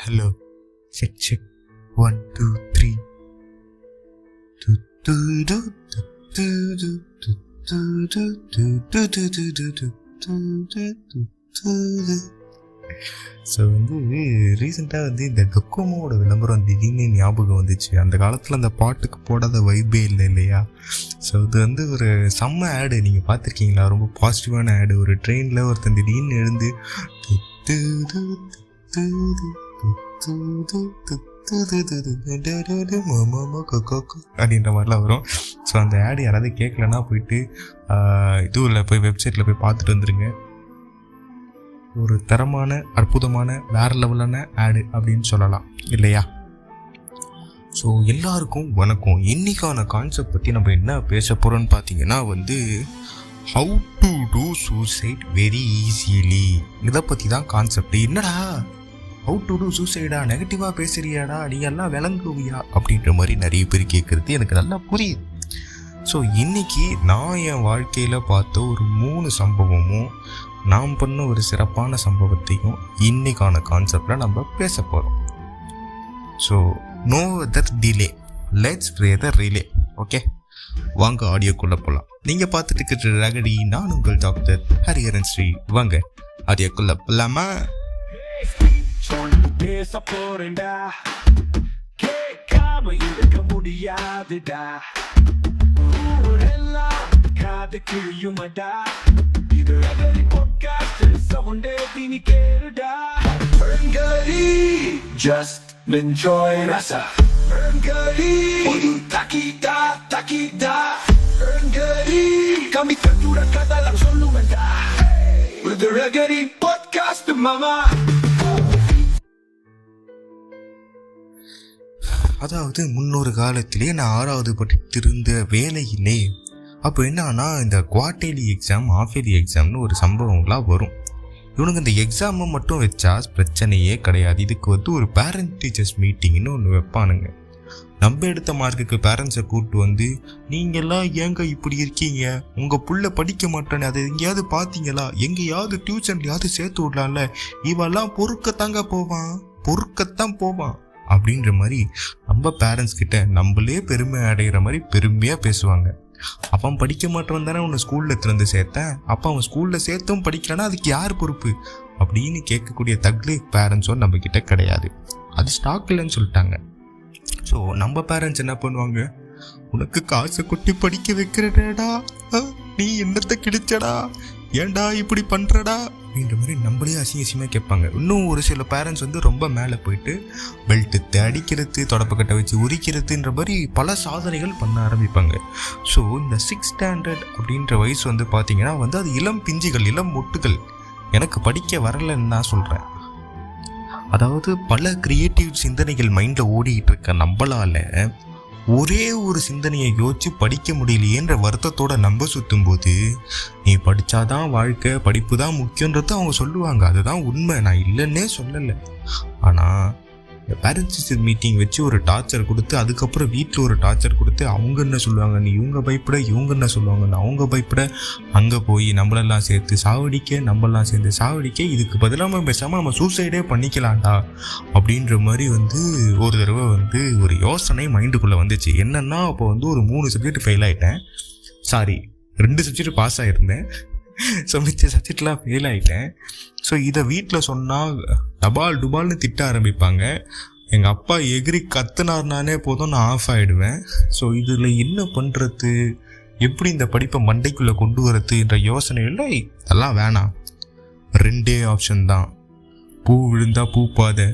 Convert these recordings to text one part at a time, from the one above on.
Hello check check 1 2 3 to to to to to to to to to to. So ரீசெண்டாக இந்த டொக்கோமோட விளம்பரம் திடீர்னு ஞாபகம் வந்துச்சு. அந்த காலத்தில் அந்த பாட்டுக்கு போடாத வைப்பே இல்லை இல்லையா? ஸோ இது ஒரு செம்ம ஆடு. நீங்கள் பார்த்துருக்கீங்களா? ரொம்ப பாசிட்டிவான ஆடு. ஒரு ட்ரெயினில் ஒருத்தன் திடீர்னு எழுந்து அப்படின்ற மாதிரிலாம் வரும். ஸோ அந்த ஆடு யாராவது கேட்கலன்னா போயிட்டு இதுவில் போய் வெப்சைட்டில் போய் பார்த்துட்டு வந்துடுங்க. ஒரு தரமான அற்புதமான வேறு லெவலான ஆடு அப்படின்னு சொல்லலாம் இல்லையா? ஸோ எல்லாருக்கும் வணக்கம். இன்னைக்கான கான்செப்ட் பற்றி நம்ம என்ன பேச போகிறோன்னு பார்த்தீங்கன்னா how to do suicide very easily. இதை பற்றி தான் கான்செப்ட். என்னடா ஹவு டு டூ சூசைடா, நெகட்டிவாக பேசுறியாடா, நீ எல்லாம் விளங்குவியா அப்படின்ற மாதிரி நிறைய பேர் கேட்குறது எனக்கு நல்லா புரியுது. ஸோ இன்னைக்கு நான் என் வாழ்க்கையில் பார்த்த ஒரு 3 சம்பவமும் நாம் பண்ண ஒரு சிறப்பான சம்பவத்தையும் இன்னைக்கான கான்செப்டில் நம்ம பேச போகிறோம். So no other delay, let's play the relay. Okay, வாங்க ஆடியோக்குள்ளே போகலாம். நீங்கள் பார்த்துட்டு இருக்கிற ரகடி, நான் உங்கள் டாக்டர் ஹரிஹரன் ஸ்ரீ. வாங்க ஆடியோக்குள்ளே போகலாமா? இது ரகடி பாட்காஸ்ட் சவுண்டே தினி கேளுடா. ரகடி just enjoy rasa. ரகடி takida takida. ரகடி kami tertura katalang solumenda. With the Ragadi podcast mama. அதாவது முன்னொரு காலத்திலே நான் 6வது படித்திருந்த வேலையிலே அப்போ என்னன்னா இந்த குவார்டர்லி எக்ஸாம், ஆஃபேலி எக்ஸாம்னு ஒரு சம்பவம்லாம் வரும். இவனுக்கு இந்த எக்ஸாமை மட்டும் வச்சா பிரச்சனையே கிடையாது. இதுக்கு ஒரு பேரண்ட் டீச்சர்ஸ் மீட்டிங்னு ஒன்று வைப்பானுங்க. நம்ம எடுத்த மார்க்குக்கு பேரண்ட்ஸை கூப்பிட்டு நீங்கள்லாம் ஏங்க இப்படி இருக்கீங்க, உங்கள் புள்ள படிக்க மாட்டேன்னு அதை எங்கேயாவது பார்த்தீங்களா, எங்கேயாவது டியூஷன்லையாவது சேர்த்து விடலாம்ல, இவெல்லாம் பொறுக்கத்தான் போவான் அப்படின்ற மாதிரி நம்ம பேரண்ட்ஸ் கிட்ட நம்மளே பெருமை அடைகிற மாதிரி பெருமையாக பேசுவாங்க. அவன் படிக்க மாட்டவன் தானே உன்னை ஸ்கூலில் திறந்து சேர்த்தேன், அப்போ அவன் ஸ்கூலில் சேர்த்தும் படிக்கலன்னா அதுக்கு யார் பொறுப்பு அப்படின்னு கேட்கக்கூடிய தகுதி பேரண்ட்ஸும் நம்ம கிட்ட கிடையாது. அது ஸ்டாக் இல்லைன்னு சொல்லிட்டாங்க. ஸோ நம்ம பேரண்ட்ஸ் என்ன பண்ணுவாங்க, உனக்கு காசை கொட்டி படிக்க வைக்கிறடா, நீ என்னத்தை கிடைச்சடா, ஏன்டா இப்படி பண்ணுறடா அப்படின்ற மாதிரி நம்மளே அசிங்கமாக கேட்பாங்க. இன்னும் ஒரு சில பேரண்ட்ஸ் ரொம்ப மேலே போயிட்டு பெல்ட்டு அடிக்கிறது, தொடப்பக்கட்டை வச்சு உரிக்கிறதுன்ற மாதிரி பல சாதனைகள் பண்ண ஆரம்பிப்பாங்க. ஸோ இந்த 6th ஸ்டாண்டர்ட் அப்படின்ற வயசு பார்த்தீங்கன்னா அது இளம் பிஞ்சுகள், இளம் மொட்டுகள். எனக்கு படிக்க வரலைன்னு தான் சொல்கிறேன். அதாவது பல கிரியேட்டிவ் சிந்தனைகள் மைண்டில் ஓடிக்கிட்டு இருக்க நம்மளால் ஒரே ஒரு சிந்தனையை யோசிச்சு படிக்க முடியலையேன்ற வருத்தத்தோட நம்ம சுற்றும் போது நீ படித்தாதான் வாழ்க்கை, படிப்பு தான் முக்கியன்றது அவங்க சொல்லுவாங்க. அதுதான் உண்மை, நான் இல்லைன்னே சொல்லலை. ஆனால் இந்த பேரண்ட்ஸ் மீட்டிங் வச்சு ஒரு டார்ச்சர் கொடுத்து, அதுக்கப்புறம் வீட்டில் ஒரு டார்ச்சர் கொடுத்து, அவங்க என்ன சொல்லுவாங்க நீ இவங்க பயப்பட, இவங்க என்ன சொல்லுவாங்கன்னு அவங்க பயப்பட, அங்கே போய் நம்மளெல்லாம் சேர்த்து சாவடிக்க, நம்மளாம் சேர்ந்து சாவடிக்க, இதுக்கு பதிலாக பேசாமல் நம்ம சூசைடே பண்ணிக்கலாம்டா அப்படின்ற மாதிரி ஒரு தடவை ஒரு யோசனை மைண்டுக்குள்ளே வந்துச்சு. என்னென்னா அப்போ ஒரு 3 சப்ஜெக்ட் ஃபெயில் ஆகிட்டேன். சாரி, 2 சப்ஜெக்ட் பாஸ் ஆகிருந்தேன். ஸோ மிச்ச சப்ஜெக்ட்லாம் ஃபெயில் ஆகிட்டேன். ஸோ இதை வீட்டில் சொன்னால் டுபால்னு திட்ட ஆரம்பிப்பாங்க. எங்கள் அப்பா எகிரி கத்துனார்னானே போதும் நான் ஆஃப் ஆகிடுவேன். ஸோ இதில் என்ன பண்ணுறது, எப்படி இந்த படிப்பை மண்டைக்குள்ளே கொண்டு வரதுன்ற யோசனையில் அதெல்லாம் வேணாம். 2 ஆப்ஷன் தான். பூ விழுந்தா பூ பாதை,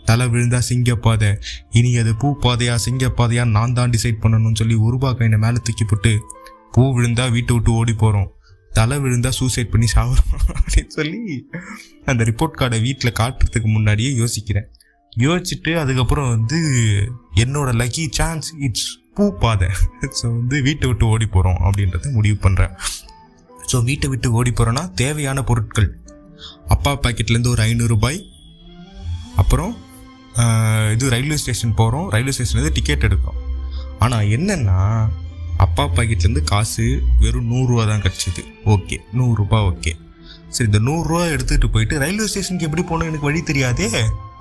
தலை விழுந்தா சிங்கப்பாதை. இனி அது பூ பாதையா சிங்கப்பாதையா நான் தான் டிசைட் பண்ணணும்னு சொல்லி உருவாக்க என்னை மேலே தூக்கி போட்டு, பூ விழுந்தா வீட்டை விட்டு ஓடி போகிறோம், தலை விழுந்தா சூசைட் பண்ணி சாகுறோம் அப்படின்னு சொல்லி அந்த ரிப்போர்ட் கார்டை வீட்டில் காட்டுறதுக்கு முன்னாடியே யோசிச்சுட்டு அதுக்கப்புறம் என்னோட லக்கி சான்ஸ் இட்ஸ் பூ பாதை. ஸோ வீட்டை விட்டு ஓடி போகிறோம் அப்படின்றத முடிவு பண்ணுறேன். ஸோ வீட்டை விட்டு ஓடி போகிறோன்னா தேவையான பொருட்கள், அப்பா பாக்கெட்லேருந்து ஒரு 500 ரூபாய், அப்புறம் ரயில்வே ஸ்டேஷன் போகிறோம், ரயில்வே ஸ்டேஷன்லேருந்து டிக்கெட் எடுக்கிறோம். ஆனால் என்னென்னா அப்பா பாக்கெட்லேருந்து காசு வெறும் 100 ரூபா தான் கிடச்சிது. ஓகே, 100 ரூபா ஓகே. சரி, இந்த 100 ரூபா எடுத்துகிட்டு போயிட்டு ரயில்வே ஸ்டேஷனுக்கு எப்படி போகணும் எனக்கு வழி தெரியாதே,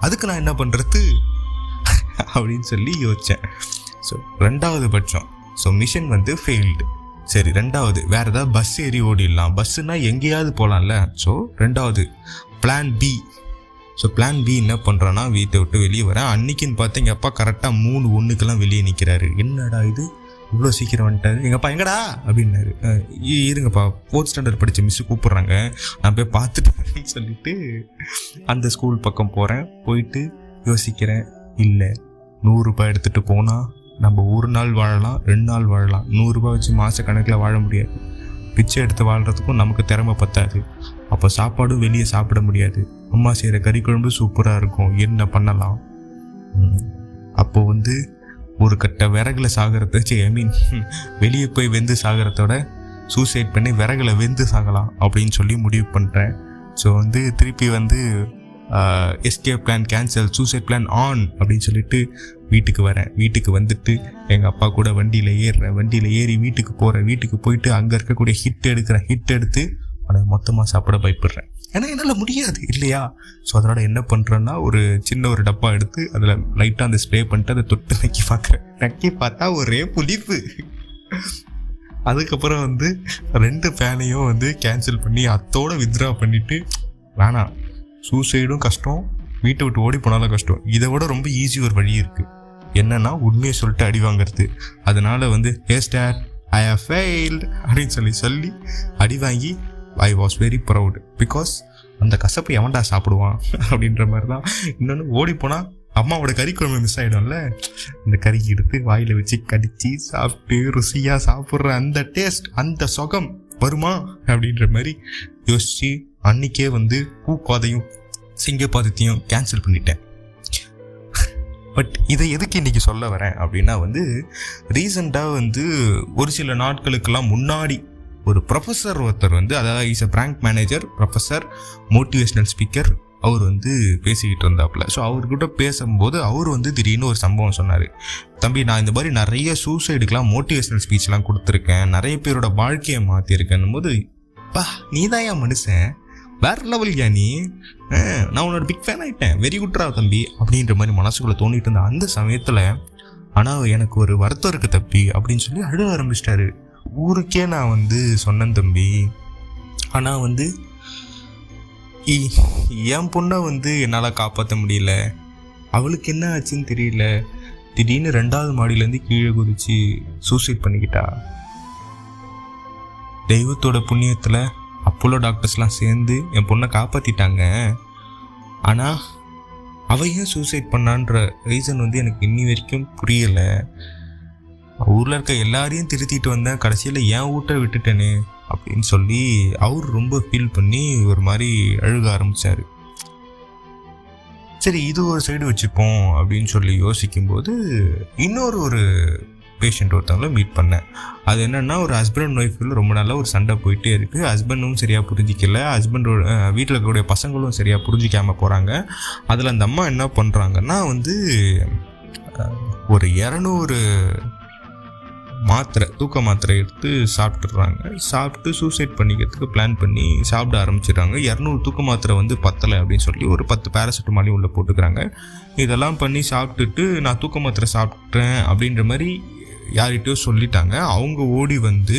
அதுக்கு நான் என்ன பண்ணுறது அப்படின்னு சொல்லி யோசித்தேன். ஸோ 2வது பட்சம், ஸோ மிஷன் வந்து ஃபெயில்டு. சரி, 2வது வேறு ஏதாவது பஸ் ஏறி ஓடிடலாம், பஸ்ஸுனா எங்கேயாவது போகலாம்ல. ஸோ 2வது plan B. So plan B என்ன பண்ணுறேன்னா, வீட்டை விட்டு வெளியே வரேன். அன்றைக்கின்னு பார்த்து எங்கள் அப்பா கரெக்டாக 3:01 வெளியே நிற்கிறாரு. என்னடா இது இவ்வளோ சீக்கிரம் வந்துட்டாரு. எங்கள் அப்பா எங்கடா அப்படின்னாரு. இருங்கப்பா, 4th ஸ்டாண்டர்ட் படித்த மிஸ்ஸு கூப்பிட்றாங்க, நான் போய் பார்த்துட்டு சொல்லிட்டு அந்த ஸ்கூல் பக்கம் போகிறேன். போயிட்டு யோசிக்கிறேன், இல்லை 100 ரூபாய் எடுத்துகிட்டு போனால் நம்ம 1 நாள் வாழலாம், 2 நாள் வாழலாம். 100 ரூபாய் வச்சு மாத கணக்கில் வாழ முடியாது. பிச்சை எடுத்து வாழ்கிறதுக்கும் நமக்கு திறமை பத்தாது. அப்போ சாப்பாடும் வெளியே சாப்பிட முடியாது. அம்மா செய்கிற கறி குழம்பு சூப்பராக இருக்கும், என்ன பண்ணலாம்? அப்போ வந்து ஒரு கட்ட விறகுல சாகிறத, வெளியே போய் வெந்து சாகிறதோட சூசைட் பண்ணி விறகுல வெந்து சாகலாம் அப்படின்னு சொல்லி முடிவு பண்ணுறேன். ஸோ வந்து திருப்பி வந்து escape plan cancel, suicide plan on அப்படின்னு சொல்லிட்டு வீட்டுக்கு வரேன். வீட்டுக்கு வந்துட்டு எங்கள் அப்பா கூட வண்டியில் ஏறுறேன். வண்டியில் ஏறி வீட்டுக்கு போகிறேன். வீட்டுக்கு போயிட்டு அங்கே இருக்கக்கூடிய ஹிட் எடுக்கிறேன். ஹிட் எடுத்து அதை மொத்தமாக சாப்பிட பயப்படுறேன். ஏன்னா என்னால் முடியாது இல்லையா? ஸோ அதனால் என்ன பண்ணுறேன்னா, ஒரு சின்ன டப்பா எடுத்து அதில் லைட்டாக அந்த ஸ்ப்ரே பண்ணிட்டு அதை தொட்டு நக்கி பார்க்குறேன். நக்கி பார்த்தா ஒரே புளிப்பு. அதுக்கப்புறம் வந்து 2 ஃபேனையும் வந்து கேன்சல் பண்ணி அத்தோட வித்ட்ரா பண்ணிவிட்டு, வேணாம், சூசைடும் கஷ்டம், வீட்டை விட்டு ஓடி போனாலும் கஷ்டம், இதை விட ரொம்ப ஈஸி ஒரு வழி இருக்குது. என்னன்னா உண்மையை சொல்லிட்டு அடி வாங்கிறது. அதனால வந்து yes that I have failed அப்படின்னு சொல்லி அடி வாங்கி I was very proud. Because அந்த கசப்பை எவன்டா சாப்பிடுவான் அப்படின்ற மாதிரி தான். இன்னொன்று, ஓடி போனால் அம்மாவோட கறி குழம்பு மிஸ் ஆகிடும்ல, இந்த கறி எடுத்து வாயில் வச்சு கடித்து சாப்பிட்டு ருசியாக சாப்பிட்ற அந்த டேஸ்ட், அந்த சுகம் வருமா அப்படின்ற மாதிரி யோசித்து அன்றைக்கே வந்து பூப்பாதையும் சிங்கப்பாதத்தையும் கேன்சல் பண்ணிட்டேன். பட் இதை எதுக்கு இன்றைக்கி சொல்ல வரேன் அப்படின்னா வந்து, ரீசெண்டாக வந்து ஒரு சில நாட்களுக்கெல்லாம் முன்னாடி ஒரு ப்ரொஃபஸர் ஒருத்தர் வந்து, அதாவது is a branch manager, professor, motivational speaker, அவர் வந்து பேசிக்கிட்டு இருந்தாப்புல. ஸோ அவர்கிட்ட பேசும்போது அவர் வந்து திடீர்னு ஒரு சம்பவம் சொன்னார். தம்பி, நான் இந்த மாதிரி நிறைய சூசைடுக்கெலாம் மோட்டிவேஷ்னல் ஸ்பீச்லாம் கொடுத்துருக்கேன், நிறைய பேரோட வாழ்க்கையை மாற்றிருக்கேன் போது, பா நீ தான் என் மனுஷன், வேறு லெவல் யா நீ, நான் உன்னோட பிக் ஃபேன் ஆகிட்டேன், வெரி குட்ரா தம்பி அப்படின்ற மாதிரி மனசுக்குள்ளே தோண்டிட்டு இருந்த அந்த சமயத்தில், ஆனால் எனக்கு ஒரு வருத்தம் இருக்குது தம்பி அப்படின்னு சொல்லி அழுக ஆரம்பிச்சிட்டாரு. ஊருக்கே நான் வந்து சொன்னேன் தம்பி, ஆனால் வந்து என் பொண்ணை வந்து என்னால் காப்பாற்ற முடியல, அவளுக்கு என்ன ஆச்சுன்னு தெரியல, திடீர்னு 2வது மாடியிலேருந்து கீழே குதிச்சு சூசைட் பண்ணிக்கிட்டா. தெய்வத்தோட புண்ணியத்தில் அப்போலோ டாக்டர்ஸ்லாம் சேர்ந்து என் பொண்ணை காப்பாற்றிட்டாங்க. ஆனால் அவள் ஏன் சூசைட் பண்ணான்ற ரீசன் வந்து எனக்கு இன்னி வரைக்கும் புரியலை. ஊரில் இருக்க எல்லாரையும் திருத்திட்டு வந்தேன், கடைசியில் என் வீட்டை விட்டுட்டேனே அப்படின்னு சொல்லி அவர் ரொம்ப ஃபீல் பண்ணி ஒரு மாதிரி அழுக ஆரம்பித்தார். சரி, இது ஒரு சைடு வச்சுப்போம் அப்படின்னு சொல்லி யோசிக்கும்போது இன்னொரு பேஷண்ட் ஒருத்தவங்கள மீட் பண்ணேன். அது என்னென்னா, ஒரு ஹஸ்பண்ட் அண்ட் ஒய்ஃபில் ரொம்ப நாளாக ஒரு சண்டை போயிட்டே இருக்குது. ஹஸ்பண்டும் சரியாக புரிஞ்சிக்கல, ஹஸ்பண்டோட வீட்டில் இருக்கக்கூடிய பசங்களும் சரியாக புரிஞ்சிக்காமல் போகிறாங்க. அதில் அந்த அம்மா என்ன பண்ணுறாங்கன்னா வந்து, ஒரு 200 மாத்திரை, தூக்க மாத்திரை எடுத்து சாப்பிட்டுடுறாங்க. சாப்பிட்டு சூசைட் பண்ணிக்கிறதுக்கு பிளான் பண்ணி சாப்பிட ஆரம்பிச்சிடுறாங்க. 200 தூக்க மாத்திரை வந்து பத்தலை அப்படின்னு சொல்லி ஒரு 10 பேராசிட்டமாலையும் உள்ளே போட்டுக்கிறாங்க. இதெல்லாம் பண்ணி சாப்பிட்டுட்டு, நான் தூக்க மாத்திரை சாப்பிட்றேன் அப்படின்ற மாதிரி யார்கிட்டயோ சொல்லிட்டாங்க. அவங்க ஓடி வந்து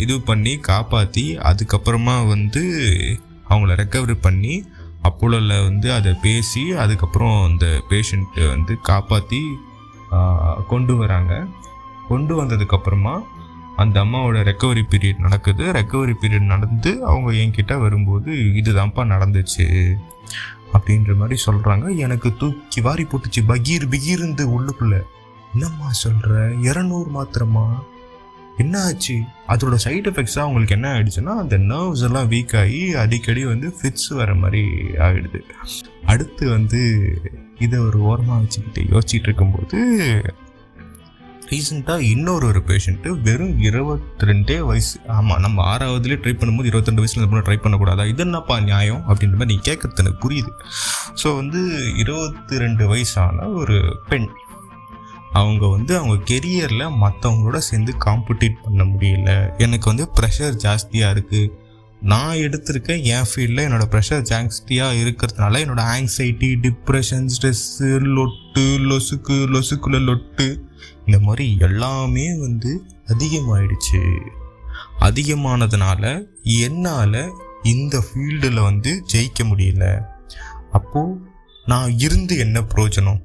இது பண்ணி காப்பாற்றி, அதுக்கப்புறமா வந்து அவங்கள ரெக்கவரி பண்ணி அப்போலோவில் வந்து அதை பேசி, அதுக்கப்புறம் அந்த பேஷண்ட்டை வந்து காப்பாற்றி கொண்டு வராங்க. கொண்டு வந்ததுக்கப்புறமா அந்த அம்மாவோட ரெக்கவரி பீரியட் நடக்குது. ரெக்கவரி பீரியட் நடந்து அவங்க என்கிட்ட வரும்போது, இதுதான்ப்பா நடந்துச்சு அப்படின்ற மாதிரி சொல்கிறாங்க. எனக்கு தூக்கி வாரி போட்டுச்சு, பகீர்ந்து உள்ளுக்குள்ளே. என்னம்மா சொல்கிற, 200 மாத்திரமா, என்ன ஆச்சு? அதோட சைட் எஃபெக்ட்ஸாக அவங்களுக்கு என்ன ஆகிடுச்சுன்னா, அந்த நர்வ்ஸ் எல்லாம் வீக் ஆகி அடிக்கடி வந்து ஃபிட்ஸ் வர மாதிரி ஆகிடுது. அடுத்து வந்து இதை ஒரு ஓரமாக வச்சுக்கிட்டு யோசிச்சுட்டு இருக்கும்போது, ரீசெண்டாக இன்னொரு பேஷண்ட்டு வெறும் 22 வயசு. ஆமாம், நம்ம 6வதுலேயே ட்ரை பண்ணும்போது 22 வயசில் இந்த பொண்ணு ட்ரை பண்ணக்கூடாதா? இது என்னப்பா நியாயம் அப்படின்ற மாதிரி நீங்கள் கேட்குறது எனக்கு புரியுது. ஸோ வந்து 22 வயசான ஒரு பெண், அவங்க வந்து அவங்க கெரியரில் மற்றவங்களோட சேர்ந்து காம்படிட் பண்ண முடியல, எனக்கு வந்து ப்ரெஷர் ஜாஸ்தியாக இருக்குது, நான் எடுத்திருக்க என் ஃபீல்டில் என்னோடய ப்ரெஷர் ஜாஸ்தியாக இருக்கிறதுனால என்னோடய ஆங்ஸைட்டி, டிப்ரெஷன், ஸ்ட்ரெஸ்ஸு, லொசுக்குள்ள லொட்டு இந்த மாதிரி எல்லாமே வந்து அதிகமாயிடுச்சு. அதிகமானதுனால என்னால் இந்த ஃபீல்டில் வந்து ஜெயிக்க முடியல. அப்போது நான் இருந்து என்ன பிரயோஜனம்?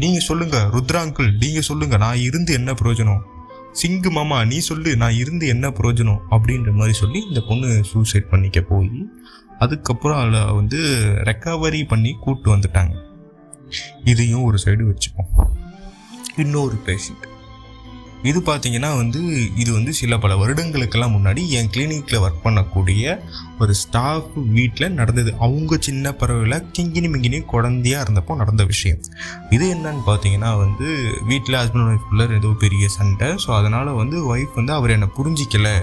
நீங்கள் சொல்லுங்கள் ருத்ராங்கிள், நீங்கள் சொல்லுங்கள் நான் இருந்து என்ன பிரயோஜனம்? சிங்கு மாமா நீ சொல்லு நான் இருந்து என்ன பிரயோஜனம் அப்படின்ற மாதிரி சொல்லி இந்த பொண்ணு சூசைட் பண்ணிக்க போய் அதுக்கப்புறம் அதில் வந்து ரெக்கவரி பண்ணி கூப்பிட்டு வந்துட்டாங்க. இதையும் ஒரு சைடு வச்சுப்போம். இன்னொரு பேஷண்ட் இது பார்த்தீங்கன்னா வந்து இது வந்து சில பல வருடங்களுக்கெல்லாம் முன்னாடி என் கிளினிக்கில் ஒர்க் பண்ணக்கூடிய ஒரு ஸ்டாஃப் வீட்டில் நடந்தது. அவங்க சின்ன பறவையில் கிங்கினி மிங்கினி குழந்தையாக இருந்தப்போ நடந்த விஷயம். இது என்னன்னு பார்த்தீங்கன்னா வந்து வீட்டில் ஹஸ்பண்ட் ஒய்ஃப்குள்ளே ஏதோ பெரிய சண்டை. ஸோ அதனால் வந்து ஒய்ஃப் வந்து அவர் என்னை புரிஞ்சிக்கலை,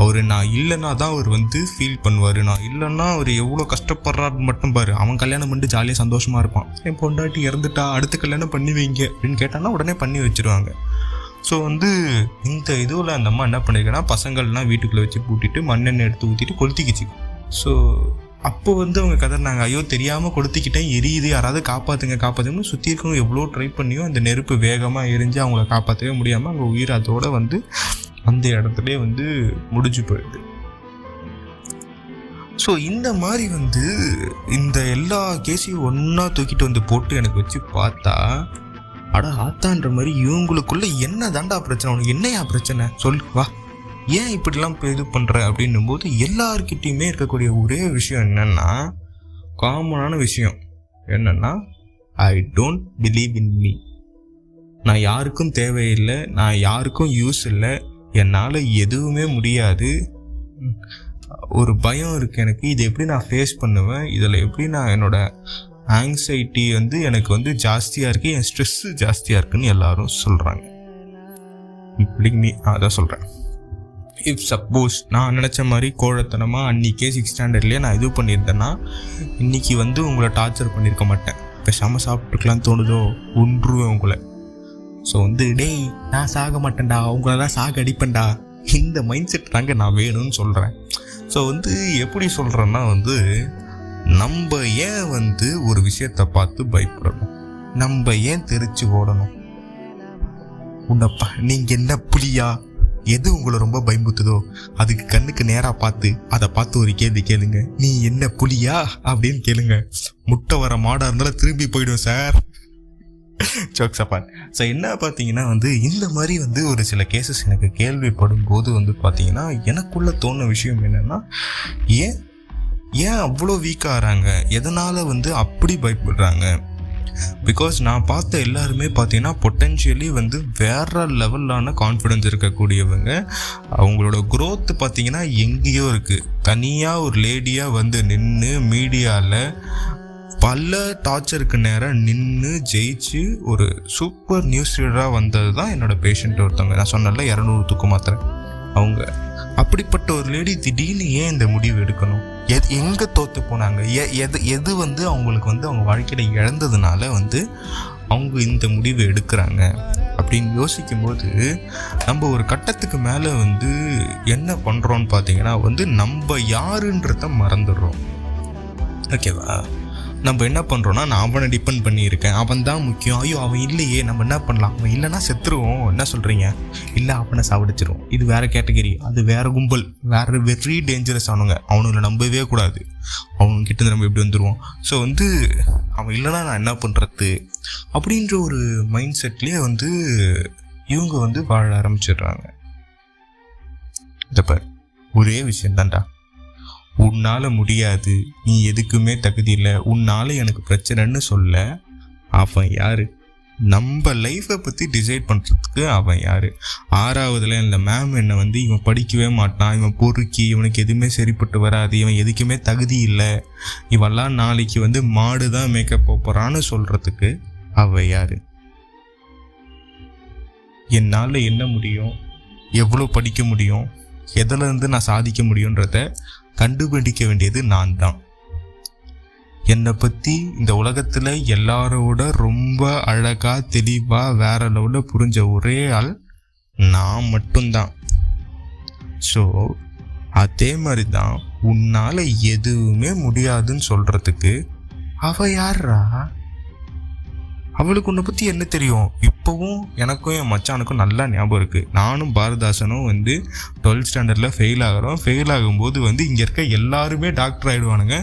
அவர் நான் இல்லைன்னா தான் அவர் வந்து ஃபீல் பண்ணுவார், நான் இல்லைன்னா அவர் எவ்வளோ கஷ்டப்படுறாருன்னு மட்டும் பாரு, அவன் கல்யாணம் பண்ணிட்டு ஜாலியாக சந்தோஷமாக இருப்பான், என் பொண்டாட்டி இறந்துட்டா அடுத்த கல்யாணம் பண்ணி வைங்க அப்படின்னு கேட்டான்னா உடனே பண்ணி வச்சுருவாங்க. ஸோ வந்து இந்த இதுவில் அந்த அம்மா என்ன பண்ணியிருக்கேன்னா பசங்கள்லாம் வீட்டுக்குள்ளே வச்சு பூட்டிட்டு மண்ணெண்ணெய் எடுத்து ஊற்றிட்டு கொளுத்திக்கிச்சு. ஸோ அப்போ வந்து அவங்க கதறினாங்க, ஐயோ தெரியாமல் கொளுத்திக்கிட்டேன் எரியுது, யாராவது காப்பாற்றுங்கன்னு சுற்றி இருக்கவங்க எவ்வளோ ட்ரை பண்ணியும் அந்த நெருப்பு வேகமாக எரிஞ்சு அவங்கள காப்பாற்றவே முடியாமல் அவங்க உயிர் அதோடு வந்து அந்த இடத்துலேயே வந்து முடிஞ்சு போயிடுது. ஸோ இந்த மாதிரி வந்து இந்த எல்லா கேஸையும் ஒன்றா தூக்கிட்டு வந்து போட்டு எனக்கு வச்சு பார்த்தா அட ஆத்தான்ற மாதிரி இவங்களுக்குள்ள என்ன தாண்டா பிரச்சனை, உனக்கு என்னையா பிரச்சனை சொல் வா, ஏன் இப்படிலாம் இது பண்ணுற அப்படின்னும் போது எல்லார்கிட்டையுமே இருக்கக்கூடிய ஒரே விஷயம் என்னன்னா, காமனான விஷயம் என்னன்னா, I don't believe in me. நான் யாருக்கும் தேவையில்லை, நான் யாருக்கும் யூஸ் இல்லை, என்னால் எதுவுமே முடியாது, ஒரு பயம் இருக்குது எனக்கு, இதை எப்படி நான் ஃபேஸ் பண்ணுவேன், இதில் எப்படி நான் என்னோட ஆங்ஸைட்டி வந்து எனக்கு வந்து ஜாஸ்தியாக இருக்குது, என் ஸ்ட்ரெஸ்ஸு ஜாஸ்தியாக இருக்குன்னு எல்லாரும் சொல்கிறாங்க. இப்படி நீ அதான் சொல்கிறேன். இஃப் சப்போஸ் நான் நினச்ச மாதிரி கோழத்தனமாக அன்றைக்கே 6th ஸ்டாண்டர்ட்லேயே நான் இது பண்ணியிருந்தேன்னா இன்றைக்கி வந்து உங்களை டார்ச்சர் பண்ணியிருக்க மாட்டேன். பேசாமல் சாப்பிட்டுக்கலான்னு தோணுதோ ஒன்றுவேன் உங்களை. ஸோ வந்து டேய் நான் சாக மாட்டேன்டா, உங்களை தான் சாக அடிப்பேன்டா, இந்த மைண்ட் செட் தாங்க நான் வேணும்னு சொல்கிறேன். ஸோ வந்து எப்படி சொல்கிறேன்னா வந்து நம்ம ஏன் வந்து ஒரு விஷயத்தை பார்த்து பயப்படணும், நம்ம ஏன் தெரிச்சு ஓடணும்? உன்னப்பா நீங்கள் என்ன புலியா, எது உங்களை ரொம்ப பயமுத்துதோ அதுக்கு கண்ணுக்கு நேராக பார்த்து அதை பார்த்து ஒரு கேள்வி கேளுங்க, நீ என்ன புலியா அப்படின்னு கேளுங்க. முட்டை வர மாடாக இருந்தாலும் திரும்பி போயிடும் சார். Jokes apart. ஸோ என்ன பார்த்தீங்கன்னா வந்து இந்த மாதிரி வந்து ஒரு சில கேசஸ் எனக்கு கேள்விப்படும் போது வந்து பார்த்தீங்கன்னா எனக்குள்ளே தோணுன விஷயம் என்னென்னா, ஏன் அவ்வளோ வீக் ஆகிறாங்க, எதனால் வந்து அப்படி பயப்படுறாங்க? பிகாஸ் நான் பார்த்த எல்லாருமே பார்த்தீங்கன்னா பொட்டென்ஷியலி வந்து வேறு லெவலான கான்ஃபிடென்ஸ் இருக்கக்கூடியவங்க. அவங்களோட க்ரோத் பார்த்தீங்கன்னா எங்கேயோ இருக்குது. தனியாக ஒரு லேடியாக வந்து நின்று மீடியாவில் பல டார்ச்சருக்கு நேரம் நின்று ஜெயிச்சு ஒரு சூப்பர் நியூஸ் ரீடராக வந்தது தான் என்னோடய பேஷண்ட் ஒருத்தவங்க. நான் சொன்னல 200 தூக்க மாத்திரை அவங்க. அப்படிப்பட்ட ஒரு லேடி திடீர்னு ஏன் இந்த முடிவு எடுக்கணும்? எங்கே தோற்று போனாங்க? எது வந்து அவங்களுக்கு வந்து அவங்க வாழ்க்கையில் இழந்ததுனால வந்து அவங்க இந்த முடிவு எடுக்கிறாங்க அப்படின்னு யோசிக்கும்போது நம்ம ஒரு கட்டத்துக்கு மேலே வந்து என்ன பண்ணுறோன்னு பார்த்தீங்கன்னா வந்து நம்ம யாருன்றத மறந்துடுறோம். ஓகேவா? நம்ம என்ன பண்ணுறோன்னா, நான் அவனை டிபெண்ட் பண்ணியிருக்கேன், அவன் தான் முக்கியம், ஐயோ அவன் இல்லையே நம்ம என்ன பண்ணலாம், அவன் இல்லைன்னா செத்துருவோம், என்ன சொல்கிறீங்க, இல்லை அவனை சாவடிச்சிருவோம், இது வேறு கேட்டகரி, அது வேறு கும்பல், வேறு வெரி டேஞ்சரஸ் ஆனுங்க, அவனுங்களை நம்பவே கூடாது, அவன்கிட்ட நம்ம எப்படி வந்துடுவோம். ஸோ வந்து அவன் இல்லைன்னா நான் என்ன பண்ணுறது அப்படின்ற ஒரு மைண்ட் செட்லேயே வந்து இவங்க வந்து வாழ ஆரம்பிச்சிடுறாங்க. இதப்ப ஒரே விஷயந்தான்டா, உன்னால் முடியாது, நீ எதுக்குமே தகுதி இல்லை, உன்னால் எனக்கு பிரச்சனைன்னு சொல்ல அவன் யார்? நம்ம லைஃப்பை பற்றி டிசைட் பண்ணுறதுக்கு அவன் யார்? 6வதுல இந்த மேம் என்னை வந்து இவன் படிக்கவே மாட்டான், இவன் பொறுக்கி, இவனுக்கு எதுவுமே சரிப்பட்டு வராது, இவன் எதுக்குமே தகுதி இல்லை, இவெல்லாம் நாளைக்கு வந்து மாடு தான் மேக்கப் போகிறான்னு சொல்கிறதுக்கு அவன் யார்? என்னால் என்ன முடியும், எவ்வளோ படிக்க முடியும், எதுலேருந்து நான் சாதிக்க முடியுன்றத கண்டுபிடிக்க வேண்டியது நான் தான். என்னை பற்றி இந்த உலகத்தில் எல்லாரோட ரொம்ப அழகாக தெளிவாக வேற லெவலில் புரிஞ்ச ஒரே ஆள் நான் மட்டும்தான். ஸோ அதே மாதிரி தான் உன்னால எதுவுமே முடியாதுன்னு சொல்றதுக்கு அவ யாரா? அவளுக்கு உன்னை பற்றி என்ன தெரியும்? இப்போவும் எனக்கும் என் மச்சானுக்கும் நல்லா ஞாபகம் இருக்குது. நானும் பாரதாசனும் 12th ஸ்டாண்டர்டில் ஃபெயில் ஆகும்போது இங்கே இருக்க எல்லாருமே டாக்டர் ஆகிடுவானுங்க.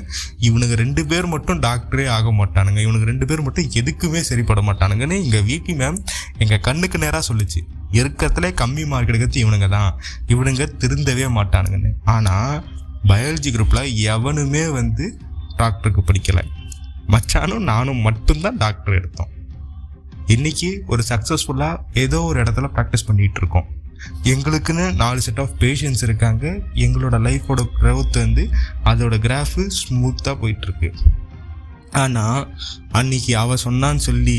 இவனுங்க 2 பேர் மட்டும் டாக்டரே ஆக மாட்டானுங்க. இவனுக்கு 2 பேர் மட்டும் எதுக்குமே சரிப்பட மாட்டானுங்கன்னு எங்கள் வீட்டு மேம் எங்கள் கண்ணுக்கு நேராக சொல்லிச்சு. இருக்கிறதுல கம்மி மார்க் எடுக்கிறது இவனுங்க திருந்தவே மாட்டானுங்கன்னு. ஆனால் பயாலஜி குரூப்பில் எவனுமே டாக்டருக்கு படிக்கலை. மச்சானும் நானும் மட்டும்தான் டாக்டர் எடுத்தோம். இன்னைக்கு ஒரு சக்ஸஸ்ஃபுல்லாக ஏதோ ஒரு இடத்துல ப்ராக்டிஸ் பண்ணிகிட்டு இருக்கோம். எங்களுக்குன்னு 4 செட் ஆஃப் பேஷன்ஸ் இருக்காங்க. எங்களோட லைஃபோட க்ரோத் அதோட கிராஃபு ஸ்மூத்தாக போயிட்டுருக்கு. ஆனால் அன்னைக்கு அவள் சொன்னான்னு சொல்லி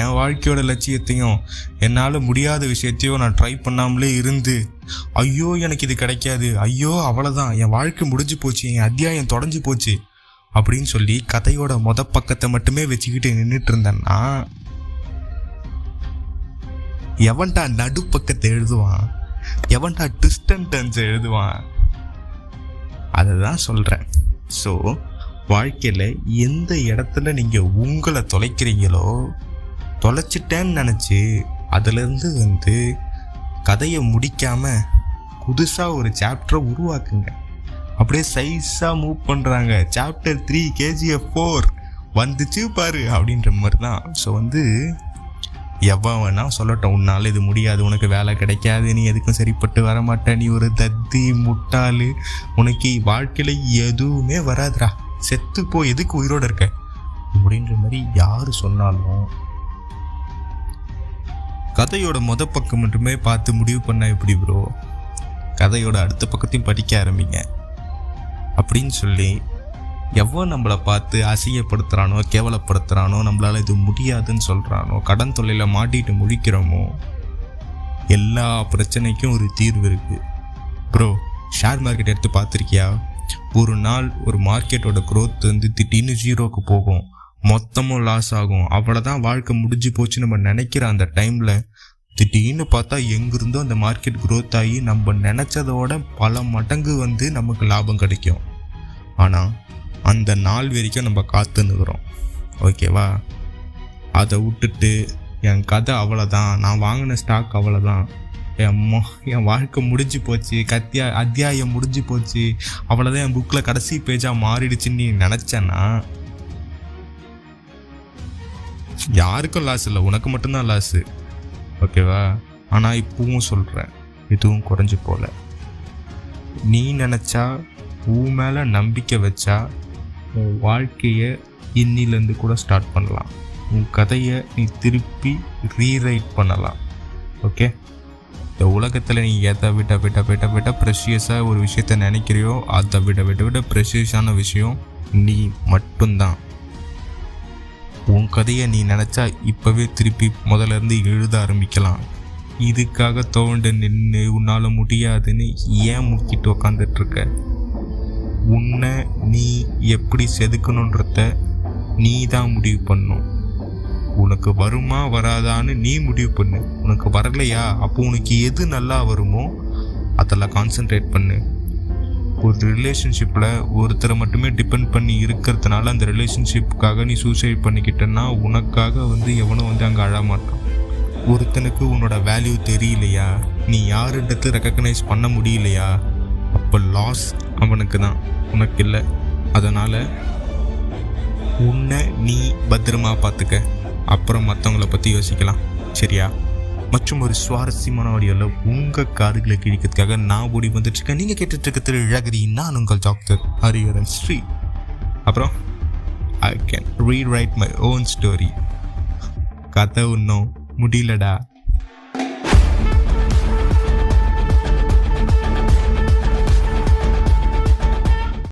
என் வாழ்க்கையோட லட்சியத்தையும் என்னால் முடியாத விஷயத்தையும் நான் ட்ரை பண்ணாமலே இருந்து, ஐயோ எனக்கு இது கிடைக்காது, ஐயோ அவ்வளோதான், என் வாழ்க்கை முடிஞ்சு போச்சு, என் அத்தியாயம் தொடஞ்சு போச்சு அப்படின்னு சொல்லி கதையோட பக்கத்தை மட்டுமே வச்சுக்கிட்டு நின்றுட்டு இருந்தேன்னா எவன்டா நடுப்பக்கத்தை எழுதுவான்? எவன்டா ட்விஸ்ட் அண்ட் டர்ன்ஸ் எழுதுவான்? அதை தான் சொல்கிறேன். ஸோ வாழ்க்கையில் எந்த இடத்துல நீங்கள் உங்களை தொலைக்கிறீங்களோ, தொலைச்சிட்டேன்னு நினச்சி அதுலேருந்து கதையை முடிக்காமல் புதுசாக ஒரு சாப்டரை உருவாக்குங்க. அப்படியே சைஸாக மூவ் பண்ணுறாங்க. சாப்டர் 3 KGF 4 வந்துச்சு பாரு அப்படின்ற மாதிரி தான். ஸோ எவன் வேணா சொல்லட்டும், உன்னால் இது முடியாது, உனக்கு வேலை கிடைக்காது, நீ எதுக்கும் சரிப்பட்டு வரமாட்ட, நீ ஒரு தத்தி முட்டாள், உனக்கு வாழ்க்கையில் எதுவுமே வராதுடா, செத்து போ, எதுக்கு உயிரோடு இருக்க அப்படின்ற மாதிரி யார் சொன்னாலும் கதையோட பக்கம் மட்டுமே பார்த்து முடிவு பண்ணால் எப்படி ப்ரோ? கதையோட அடுத்த பக்கத்தையும் படிக்க ஆரம்பிங்க அப்படின்னு சொல்லி எவன் நம்மளை பார்த்து அசிங்கப்படுத்துகிறானோ, கேவலப்படுத்துகிறானோ, நம்மளால் இது முடியாதுன்னு சொல்கிறானோ, கடன் தொல்லையில் மாட்டிட்டு முழிக்கிறோமோ, எல்லா பிரச்சனைக்கும் ஒரு தீர்வு இருக்குது ப்ரோ. ஷேர் மார்க்கெட் எடுத்து பார்த்துருக்கியா? ஒரு நாள் ஒரு மார்க்கெட்டோட க்ரோத் திடீர்னு 0க்கு போகும், மொத்தமும் லாஸ் ஆகும், அவ்வளோதான், வாழ்க்கை முடிஞ்சு போச்சு நம்ம நினைக்கிற அந்த டைமில் திடீர்னு பார்த்தா எங்கிருந்தோ அந்த மார்க்கெட் க்ரோத் ஆகி நம்ம நினச்சதோட பல மடங்கு நமக்கு லாபம் கிடைக்கும். ஆனால் அந்த நாள் வரைக்கும் நம்ம காத்துன்னுக்குறோம். ஓகேவா? அதை விட்டுட்டு என் கதை அவ்வளோதான், நான் வாங்கின ஸ்டாக் அவ்வளோதான், என் வாழ்க்கை முடிஞ்சு போச்சு, அத்தியாயம் முடிஞ்சு போச்சு, அவ்வளோதான், என் புக்கில் கடைசி பேஜாக மாறிடுச்சுன்னு நீ நினச்சேன்னா யாருக்கும் லாஸ் இல்லை, உனக்கு மட்டும்தான் லாஸு. ஓகேவா? ஆனால் இப்பவும் சொல்கிறேன், எதுவும் குறைஞ்சி போல. நீ நினச்சா, உன் மேலே நம்பிக்கை வச்சா, உன் வாழ்க்கையை இன்னிலேருந்து கூட ஸ்டார்ட் பண்ணலாம். உன் கதையை நீ திருப்பி ரீரைட் பண்ணலாம். ஓகே? இந்த உலகத்தில் நீ எதை விட ப்ரெஷியஸாக ஒரு விஷயத்த நினைக்கிறியோ அதை விட ப்ரெஷியஸான விஷயம் நீ மட்டும்தான். உன் கதையை நீ நினச்சா இப்போவே திருப்பி முதலேருந்து எழுத ஆரம்பிக்கலாம். இதுக்காக தோண்டு நின்று உன்னால் முடியாதுன்னு ஏன் முக்கிட்டு உக்காந்துட்ருக்க? உன்னை நீ எப்படி செதுக்கணுன்றத நீ தான் முடிவு பண்ணும். உனக்கு வருமா வராதான்னு நீ முடிவு பண்ணு. உனக்கு வரலையா, அப்போ உனக்கு எது நல்லா வருமோ அதில் கான்சென்ட்ரேட் பண்ணு. ஒரு ரிலேஷன்ஷிப்பில் ஒருத்தரை மட்டுமே டிபெண்ட் பண்ணி இருக்கிறதுனால அந்த ரிலேஷன்ஷிப்புக்காக நீ சூசைட் பண்ணிக்கிட்டேன்னா உனக்காக எவனும் அங்கே அழமாட்டான். ஒருத்தனுக்கு உன்னோட வேல்யூ தெரியலையா, நீ யாருன்றது ரெக்கக்னைஸ் பண்ண முடியலையா, அப்போ லாஸ் அவனுக்கு தான், உனக்கு இல்லை. அதனால் உன்னை நீ பத்திரமா பார்த்துக்க, அப்புறம் மற்றவங்கள பற்றி யோசிக்கலாம். சரியா? மற்றும் ஒரு சுவாரஸ்யமான ஆடியோவில் உங்கள் காதுகளை கிழிக்கிறதுக்காக நான் ஓடி வந்துட்டுருக்கேன். நீங்கள் கேட்டுட்ருக்கிறது இழகிரி, நான் உங்கள் டாக்டர் ஹரிஹரன் ஸ்ரீ. அப்புறம் I can rewrite my own story. கதை இன்னும் முடியலடா.